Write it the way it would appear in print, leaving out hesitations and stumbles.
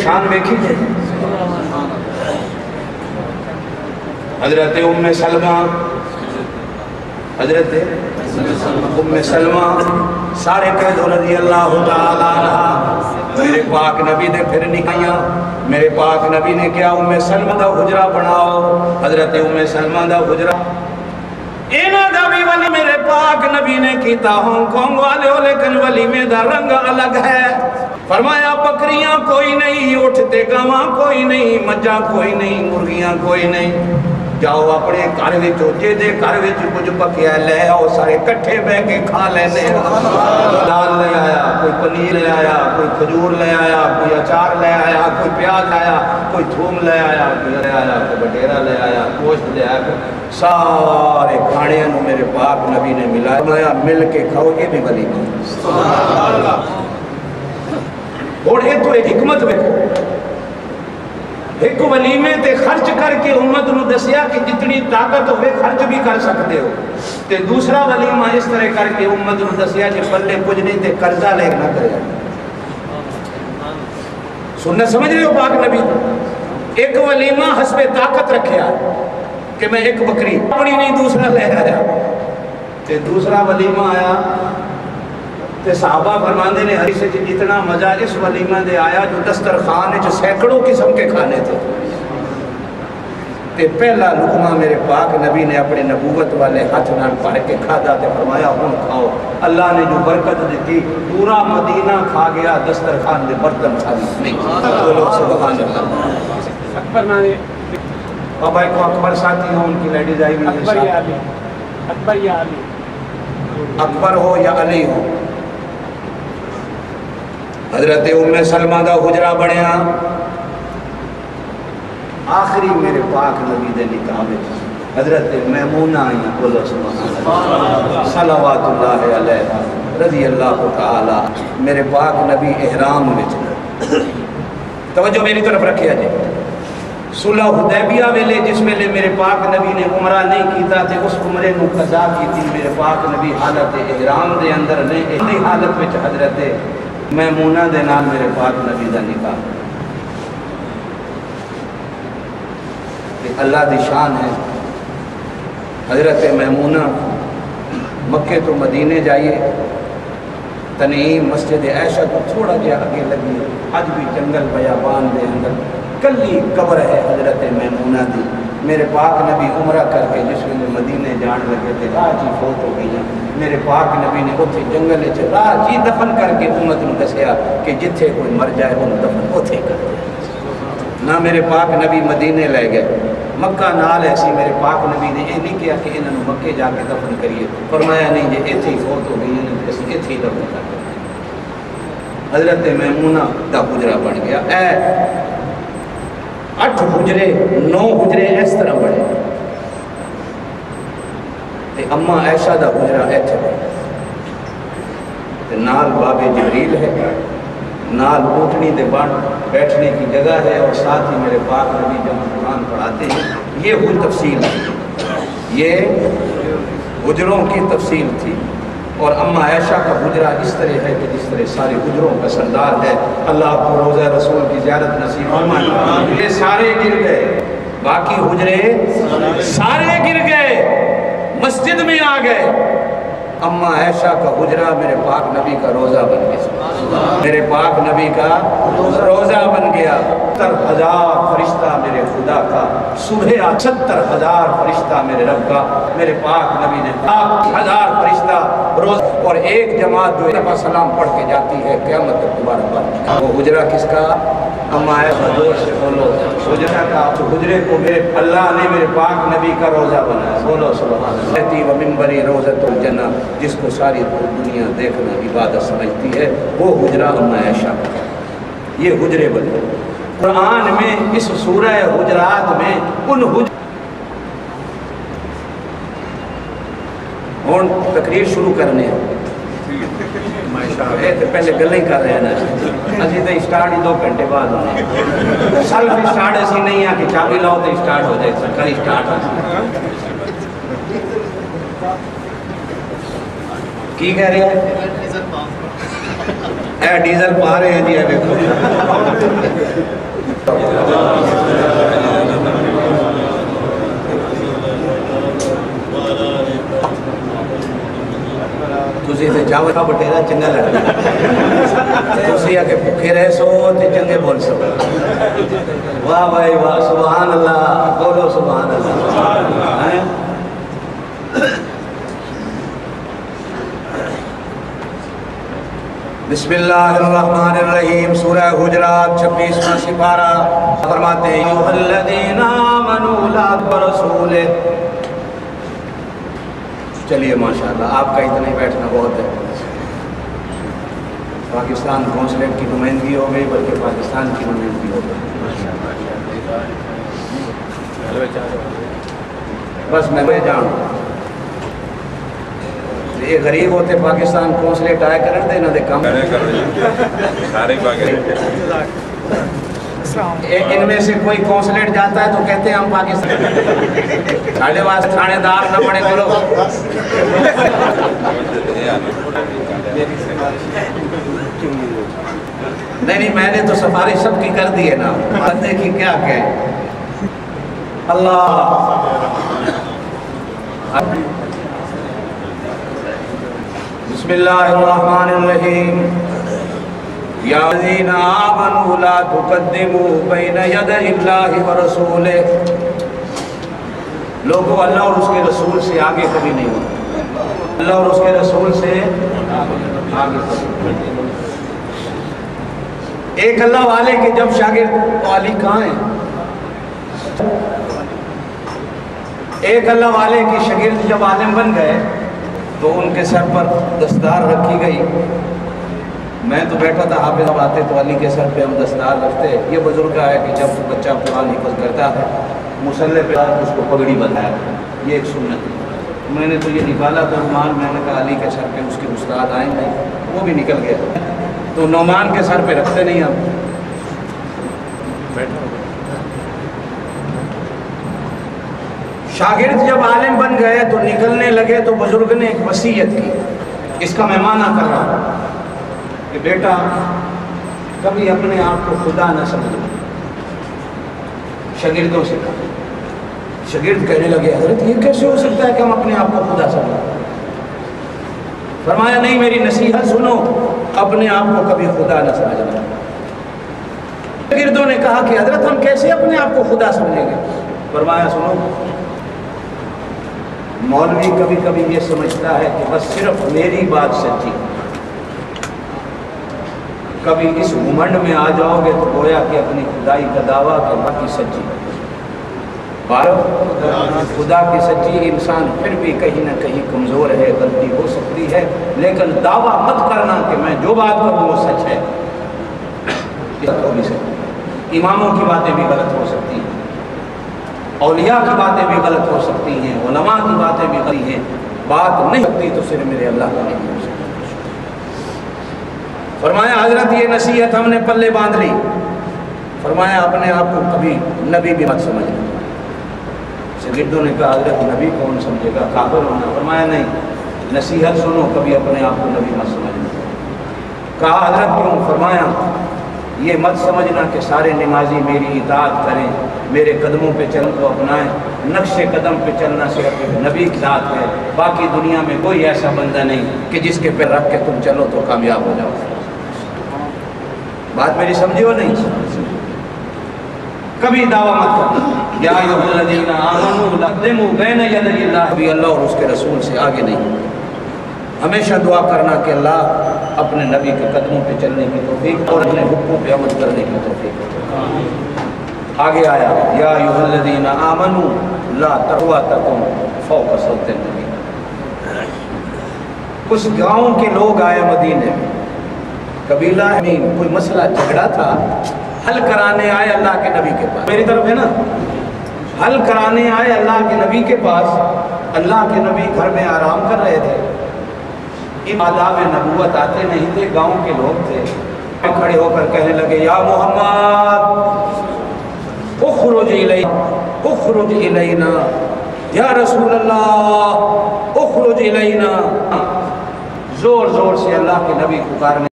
شان دیکھی ہے حضرت ام سلمہ حضرت ام سلمہ سارے کہہ دو رضی اللہ تعالیٰ عنہ میرے پاک نبی نے پھر نکائیاں میرے پاک نبی نے کیا ام سلمہ دا حجرہ بناؤ حضرت ام سلمہ دا حجرہ اینا دا بھی ولی میرے پاک نبی نے کیتا ہوں کونگ والے ہو لیکن ولی میں دا رنگ الگ ہے فرمایا بکریاں کوئی نہیں اٹھتے گاواں کوئی نہیں مجھا کوئی نہیں مرغیاں کوئی نہیں جاؤ اپنے گھر وچ جے دے گھر وچ کچھ پکیا لے آؤ سارے کٹھے بہ کے کھا لینے دال لے آیا کوئی پنیر لے آیا کوئی کھجور لے آیا کوئی اچار لے آیا کوئی پیاز لے آیا کوئی تھوم لے آیا کوئی بٹیرا لے آیا گوشت لے آیا سارے کھانے انہوں میرے پاک نبی نے ملایا مل کے کھاؤ یہ بھی ولیمہ سبحان اللہ اور یہ تو ایک حکمت دیکھو ایک ولیمے تے خرچ کر کے امت نو دسیا کہ جتنی طاقت ہوئے خرچ بھی کر سکتے ہو تے دوسرا ولیمہ اس طرح کر کے امت نو دسیا کہ پلے کچھ نہیں تے قرضہ لے نہ کرے سننا سمجھ رہے ہو پاک نبی ایک ولیمہ حسب طاقت رکھیا کہ میں ایک بکری اپنی نہیں دوسرا لے آیا تے دوسرا ولیمہ آیا تے صحابہ فرماندے نے حدیث سے اتنا مزہ اس ولیمہ دے آیا جو دسترخوان وچ سینکڑوں قسم کے کھانے تھے تے پہلا لقمہ میرے پاک نبی نے اپنے نبوت والے ہاتھ نال بھر کے کھادا تے فرمایا ہن کھاؤ اللہ نے جو برکت دیتی پورا مدینہ کھا گیا دسترخوان دے برتن خالی نہیں بولو سبحان اللہ اکبر نانے بابا کو اکبر ساتھی ہوں ان کی لیڈیز آئی ہوئی اکبر یا علی اکبر یا علی اکبر ہو یا علی ہو حضرت ام سلمہ دا حجرہ بنیا آخری میرے پاک نبی دے نکاح میں حضرت میمونہ آئیاں بولو سبحان اللہ صلوات اللہ علیہ رضی اللہ تعالی میرے پاک نبی احرام میں توجہ میری طرف رکھیا جائے صلح حدیبیہ ویلے جس ویلے میرے پاک نبی نے عمرہ نہیں کیتا تھے اس عمرے نو قضا کیتی میرے پاک نبی حالت احرام دے اندر نے اسی حالت وچ حضرت میمونہ دے نام میرے پاک نبی دا نکاح کہ اللہ دی شان ہے حضرت میمونہ مکے تو مدینے جائیے تنعیم مسجد عائشہ تو تھوڑا جہا آگے لگی آج بھی جنگل بیابان دے اندر کلی قبر ہے حضرت میمونہ دی میرے پاک نبی عمرہ کر کے جس میں مدینے جان لگے تھے راہ جی فوت ہو گئی میرے پاک نبی نے اتھے جنگل راہ جی دفن کر کے امت نے دسیا کہ جتھے کوئی مر جائے وہ دفن اتھے کر نہ میرے پاک نبی مدینے لے گئے مکہ نال ایسی میرے پاک نبی نے یہ نہیں کیا کہ انہوں مکے جا کے دفن کریے فرمایا نہیں جی اتھے ہی فوت ہو گئی اسی اتھے ہی دفن کر حضرت میمونہ دا حجرہ بن گیا 8 حجرے 9 حجرے اس طرح بڑھے تے اماں عائشہ دا حجرہ ایتھے بڑھے تے نال باب جبریل ہے نال اٹھنی دے بان بیٹھنے کی جگہ ہے اور ساتھ ہی میرے پاک نبی جب قرآن پڑھاتے ہیں یہ ہوئی تفصیل ہے یہ حجروں کی تفصیل تھی اور اماں عائشہ کا حجرہ اس طرح ہے کہ جس طرح سارے حجروں کا سردار ہے اللہ کو روضہ رسول کی زیارت نصیب فرمائے یہ سارے گر گئے باقی حجرے سارے گر گئے مسجد میں آ گئے اماں عائشہ کا حجرہ میرے پاک نبی کا روزہ بن گیا میرے پاک نبی کا روزہ بن گیا 70,000 فرشتہ میرے خدا کا صبح 70,000 فرشتہ میرے رب کا میرے پاک نبی نے 1,000 فرشتہ روز اور ایک جماعت جو دفعہ سلام پڑھ کے جاتی ہے قیامت تک دوبارہ بن وہ حجرہ کس کا اماں عائشہ دور سے بولو حجرہ کا حجرے کو میرے اللہ نے میرے پاک نبی کا روزہ بنایا بولو سبحان اللہ و منبری روزۃ الجنہ جس کو ساری دنیا دیکھنا عبادت سمجھتی ہے وہ حجرہ اماں عائشہ کا یہ حجرے بنے قرآن میں اس سورہ حجرات میں ان ہون تقریر شروع کرنے ہیں پہلے گلیں کر رہے ہیں نا اسی تو اسٹارٹ ہی 2 گھنٹے بعد ہونے سلف اسٹارٹ ایسی نہیں ہے کہ چابی لاؤ تو اسٹارٹ ہو جائے سرکاری اسٹارٹ کی کہہ رہے ہیں اے ڈیزل پا رہے ہیں جی، اے دیکھو تسی تے چاول کا بٹیرا چنگا لگتا تسی آکے بھوکے رہ سو تے چنگے بول سو. واہ بھائی واہ، سبحان اللہ، بولو سبحان اللہ. بسم اللہ الرحمن الرحیم، سورہ حجرات 26واں سپارہ. فرماتے ہیں ایھا الذین آمنوا لا برسولہ. چلیے ماشاءاللہ، آپ کا اتنا ہی بیٹھنا بہت ہے. پاکستان کونسلیٹ کی نمائندگی ہو گئی، بلکہ پاکستان کی نمائندگی ہو گئی. بس میں جانوں یہ غریب ہوتے پاکستان کونسلیٹ آئے کرن دے نہ دے کم ان میں سے کوئی کونسلیٹ جاتا ہے تو کہتے ہیں ہم پاکستان. ساڑھے واسطے تھانے دار نہ پڑے کرو. نہیں میں نے تو سفارش سب کی کر دی ہے نا، بندے کی کیا کہیں. اللہ بسم اللہ الرحمن الرحیم. یا الذین آمنوا لا تقدموا بین یدی اللہ ورسولہ. لوگوں اللہ اور اس کے رسول سے آگے کبھی نہیں ہوتا. اللہ اور اس کے رسول سے آگے کبھی. ایک اللہ والے کے جب شاگرد تو علی کہاں ہیں؟ ایک اللہ والے کی شاگرد جب عالم بن گئے تو ان کے سر پر دستار رکھی گئی. میں تو بیٹھا تھا، حافظ اب آتے تو علی کے سر پہ ہم دستار رکھتے. یہ بزرگ کا ہے کہ جب بچہ قرآن حفظ کرتا ہے مصلح پہ اس کو پگڑی بندھایا. یہ ایک سنت ہے. میں نے تو یہ نکالا تھا نعمان، میں نے کہا علی کے سر پہ اس کے استاد آئیں گے، وہ بھی نکل گیا. تو نعمان کے سر پہ رکھتے نہیں ہم. شاگرد جب عالم بن گئے تو نکلنے لگے تو بزرگ نے ایک وصیت کی. اس کا میں معنی کر رہا ہوں کہ بیٹا کبھی اپنے آپ کو خدا نہ سمجھو. شاگردوں سے کہا. شاگرد کہنے لگے حضرت یہ کیسے ہو سکتا ہے کہ ہم اپنے آپ کو خدا سمجھیں؟ فرمایا نہیں، میری نصیحت سنو، اپنے آپ کو کبھی خدا نہ سمجھنا. شاگردوں نے کہا کہ حضرت ہم کیسے اپنے آپ کو خدا سمجھیں گے؟ فرمایا سنو، مولوی کبھی کبھی یہ سمجھتا ہے کہ بس صرف میری بات سچی. کبھی اس گھمنڈ میں آ جاؤ گے تو گویا کہ اپنی خدائی کا دعویٰ کہ باقی سچی. خدا کی سچی انسان پھر بھی کہیں نہ کہیں کمزور ہے، غلطی ہو سکتی ہے، لیکن دعویٰ مت کرنا کہ میں جو بات کروں وہ سچ ہے. ہو بھی سکتی. اماموں کی باتیں بھی غلط ہو سکتی ہیں، اولیاء کی باتیں بھی غلط ہو سکتی ہیں، علماء کی باتیں بھی غلط ہیں. بات نہیں سکتی تو صرف میرے اللہ کا نہیں ہو سکتی. فرمایا حضرت یہ نصیحت ہم نے پلے باندھ لی. فرمایا اپنے آپ کو کبھی نبی بھی مت سمجھنا. شاگردوں نے کہا حضرت نبی کون سمجھے گا، کافر ہونا. فرمایا نہیں، نصیحت سنو، کبھی اپنے آپ کو نبی مت سمجھنا. کہا حضرت کیوں؟ فرمایا یہ مت سمجھنا کہ سارے نمازی میری اطاعت کریں، میرے قدموں پہ چلن کو اپنائیں. نقش قدم پہ چلنا صرف ایک نبی کی ذات ہے، باقی دنیا میں کوئی ایسا بندہ نہیں کہ جس کے پہ رکھ کے تم چلو تو کامیاب ہو جاؤ. بات میری سمجھی ہو نہیں؟ کبھی دعویٰ مت کرنا. یا ایھا الذین آمنوا لا تقدموا بین یدی اللہ. بھی اللہ اور اس کے رسول سے آگے نہیں. ہمیشہ دعا کرنا کہ اللہ اپنے نبی کے قدموں پہ چلنے کی توفیق اور اپنے حکموں پہ عمل کرنے کی توفیق. آگے آیا یا ایھا الذین آمنوا لا تقواتکم فوق صوت النبی. کچھ گاؤں کے لوگ آئے مدینے میں، قبیلہ میں کوئی مسئلہ جھگڑا تھا، حل کرانے آئے اللہ کے نبی کے پاس. میری طرف ہے نا، حل کرانے آئے اللہ کے نبی کے پاس. اللہ کے نبی گھر میں آرام کر رہے تھے. آداب نبوت آتے نہیں تھے، گاؤں کے لوگ تھے. کھڑے ہو کر کہنے لگے یا محمد اخرج الینا، اخرج الینا یا رسول اللہ اخرج الینا. زور زور سے اللہ کے نبی پکارنے